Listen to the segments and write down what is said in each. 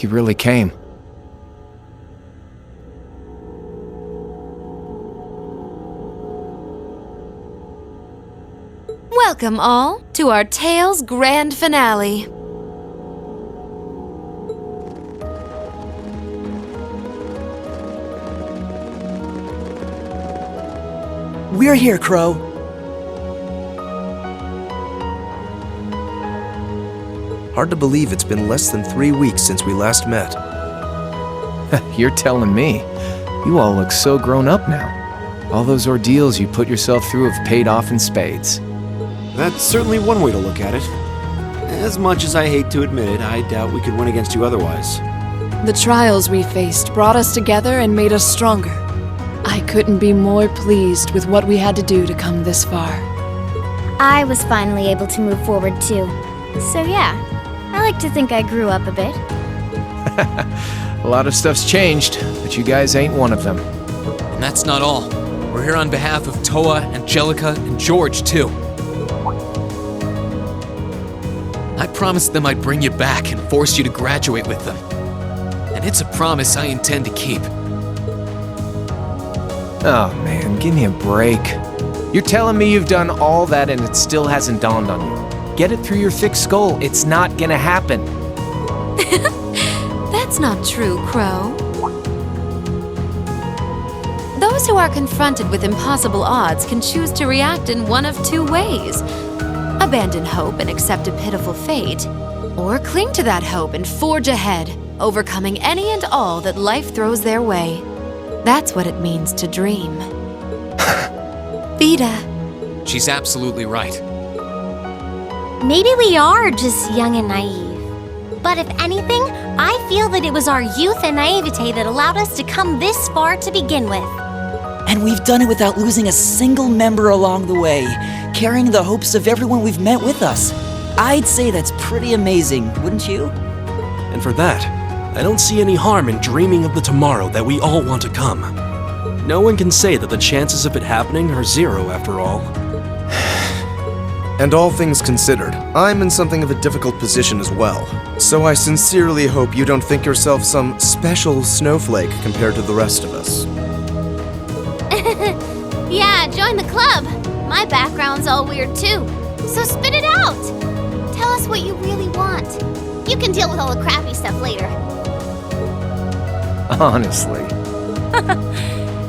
He really came. Welcome all to our Tales Grand Finale. We're here, Crow. Hard to believe it's been less than 3 weeks since we last met. You're telling me. You all look so grown up now. All those ordeals you put yourself through have paid off in spades. That's certainly one way to look at it. As much as I hate to admit it, I doubt we could win against you otherwise. The trials we faced brought us together and made us stronger. I couldn't be more pleased with what we had to do to come this far. I was finally able to move forward too. So yeah, I like to think I grew up a bit. A lot of stuff's changed, but you guys ain't one of them. And that's not all. We're here on behalf of Toa, Angelica, and George, too. I promised them I'd bring you back and force you to graduate with them. And it's a promise I intend to keep. Oh man, give me a break. You're telling me you've done all that and it still hasn't dawned on you. Get it through your thick skull, it's not gonna happen. That's not true, Crow. Those who are confronted with impossible odds can choose to react in one of two ways. Abandon hope and accept a pitiful fate, or cling to that hope and forge ahead, overcoming any and all that life throws their way. That's what it means to dream. Vida. She's absolutely right. Maybe we are just young and naive. But if anything, I feel that it was our youth and naivete that allowed us to come this far to begin with. And we've done it without losing a single member along the way, carrying the hopes of everyone we've met with us. I'd say that's pretty amazing, wouldn't you? And for that, I don't see any harm in dreaming of the tomorrow that we all want to come. No one can say that the chances of it happening are zero after all. And all things considered, I'm in something of a difficult position as well. So I sincerely hope you don't think yourself some special snowflake compared to the rest of us. Yeah, join the club. My background's all weird too. So spit it out. Tell us what you really want. You can deal with all the crappy stuff later. Honestly.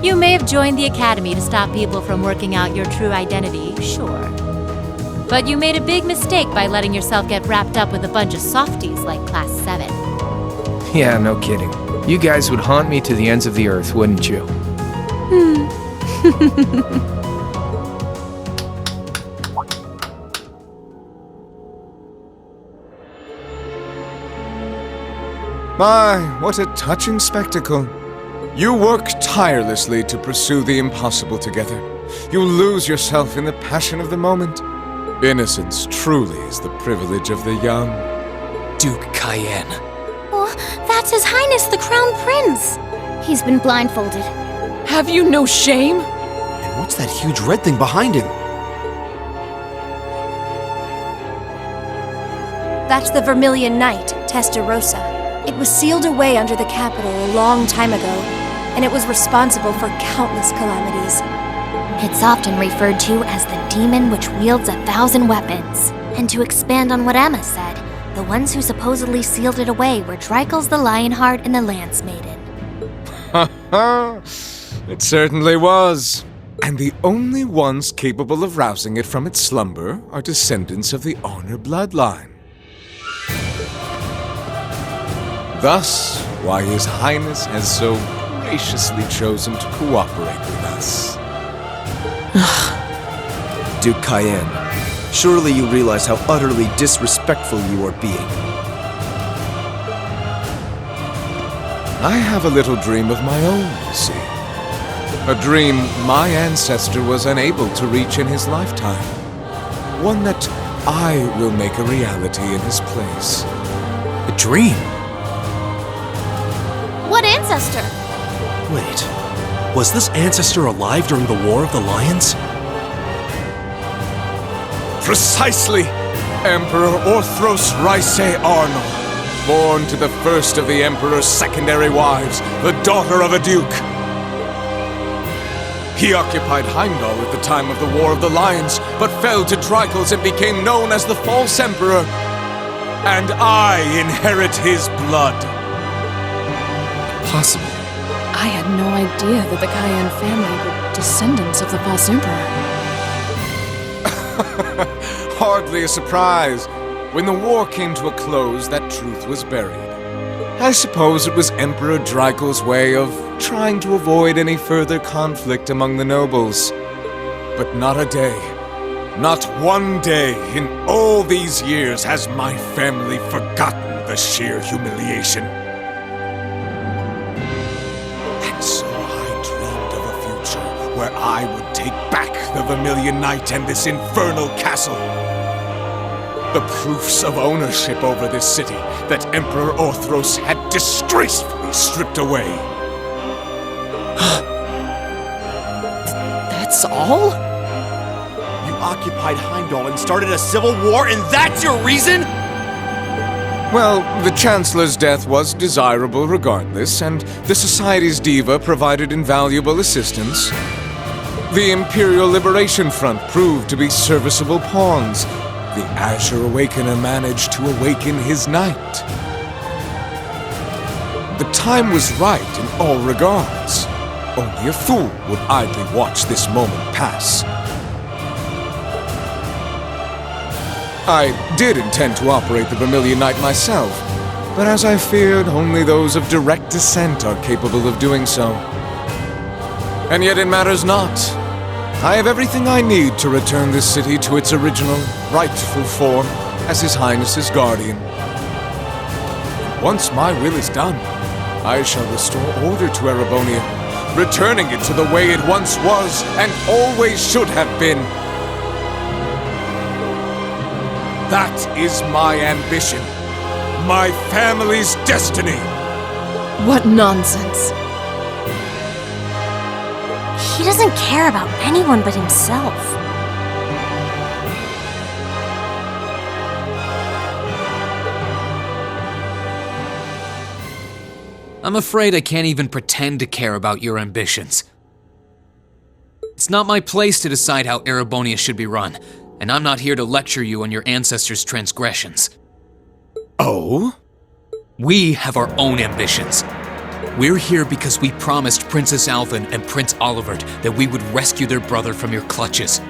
You may have joined the academy to stop people from working out your true identity, sure. But you made a big mistake by letting yourself get wrapped up with a bunch of softies like Class 7. Yeah, no kidding. You guys would haunt me to the ends of the earth, wouldn't you? My, what a touching spectacle. You work tirelessly to pursue the impossible together. You lose yourself in the passion of the moment. Innocence truly is the privilege of the young. Duke Cayenne. Oh, that's His Highness the Crown Prince. He's been blindfolded. Have you no shame? And what's that huge red thing behind him? That's the Vermilion Knight, Testarossa. It was sealed away under the capital a long time ago, and it was responsible for countless calamities. It's often referred to as the demon which wields 1,000 weapons. And to expand on what Emma said, the ones who supposedly sealed it away were Dreikel's the Lionheart and the Lance Maiden. Ha ha! It certainly was. And the only ones capable of rousing it from its slumber are descendants of the Honor bloodline. Thus, why His Highness has so graciously chosen to cooperate with us. Duke Cayenne, surely you realize how utterly disrespectful you are being. I have a little dream of my own, you see. A dream my ancestor was unable to reach in his lifetime. One that I will make a reality in his place. A dream? What ancestor? Wait, was this ancestor alive during the War of the Lions? Precisely! Emperor Orthros Raisei Arnold. born to the first of the Emperor's secondary wives, the daughter of a duke. He occupied Heimdall at the time of the War of the Lions, but fell to Dreikl's and became known as the False Emperor. And I inherit his blood. Possible. I had no idea that the Cayenne family were descendants of the false emperor. Hardly a surprise. When the war came to a close, that truth was buried. I suppose it was Emperor Dreikl's way of trying to avoid any further conflict among the nobles. But not a day, not one day in all these years has my family forgotten the sheer humiliation. And so I dreamed of a future where I would take back the Vermilion Knight and this infernal castle. The proofs of ownership over this city that Emperor Orthros had disgracefully stripped away. That's all? You occupied Heimdall and started a civil war, and that's your reason? Well, the Chancellor's death was desirable regardless, and the Society's diva provided invaluable assistance. The Imperial Liberation Front proved to be serviceable pawns. The Azure Awakener managed to awaken his knight. The time was right in all regards. Only a fool would idly watch this moment pass. I did intend to operate the Vermilion Knight myself, but as I feared, only those of direct descent are capable of doing so. And yet it matters not. I have everything I need to return this city to its original, rightful form as His Highness's guardian. Once my will is done, I shall restore order to Erebonia, returning it to the way it once was and always should have been. That is my ambition, my family's destiny. What nonsense. He doesn't care about anyone but himself. I'm afraid I can't even pretend to care about your ambitions. It's not my place to decide how Erebonia should be run, and I'm not here to lecture you on your ancestors' transgressions. Oh? We have our own ambitions. We're here because we promised Princess Alvin and Prince Olivert that we would rescue their brother from your clutches.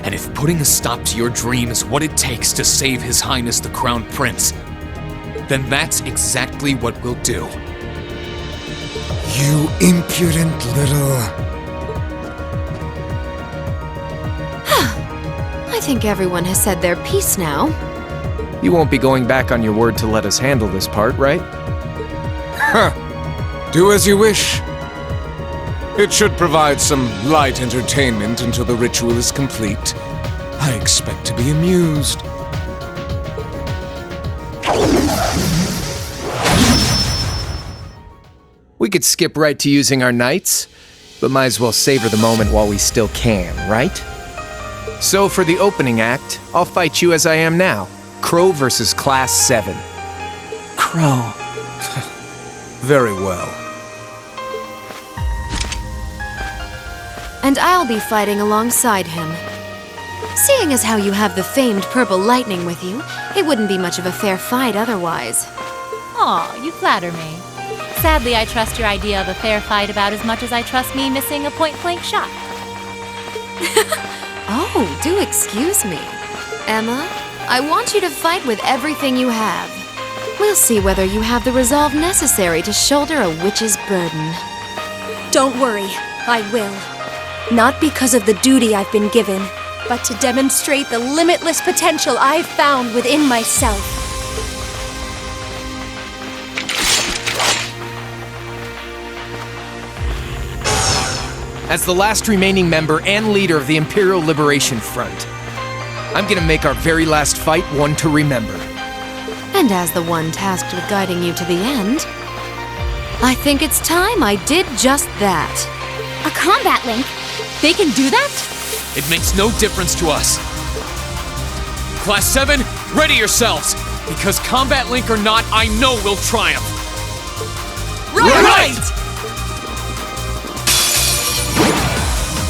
And if putting a stop to your dream is what it takes to save His Highness the Crown Prince, then that's exactly what we'll do. You impudent little... I think everyone has said their piece now. You won't be going back on your word to let us handle this part, right? Huh. Do as you wish. It should provide some light entertainment until the ritual is complete. I expect to be amused. We could skip right to using our knights, but might as well savor the moment while we still can, right? So for the opening act, I'll fight you as I am now. Crow versus Class 7. Crow. Very well. And I'll be fighting alongside him. Seeing as how you have the famed Purple Lightning with you, it wouldn't be much of a fair fight otherwise. Aw, you flatter me. Sadly, I trust your idea of a fair fight about as much as I trust me missing a point-blank shot. Oh, do excuse me. Emma, I want you to fight with everything you have. We'll see whether you have the resolve necessary to shoulder a witch's burden. Don't worry, I will. Not because of the duty I've been given, but to demonstrate the limitless potential I've found within myself. As the last remaining member and leader of the Imperial Liberation Front, I'm gonna make our very last fight one to remember. And as the one tasked with guiding you to the end, I think it's time I did just that. A combat link? They can do that? It makes no difference to us. Class 7, ready yourselves! Because Combat Link or not, I know we'll triumph. Right!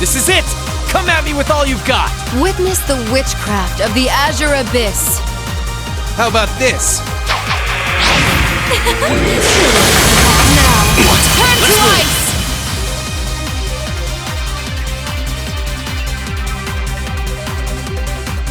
This is it! Come at me with all you've got! Witness the witchcraft of the Azure Abyss. How about this?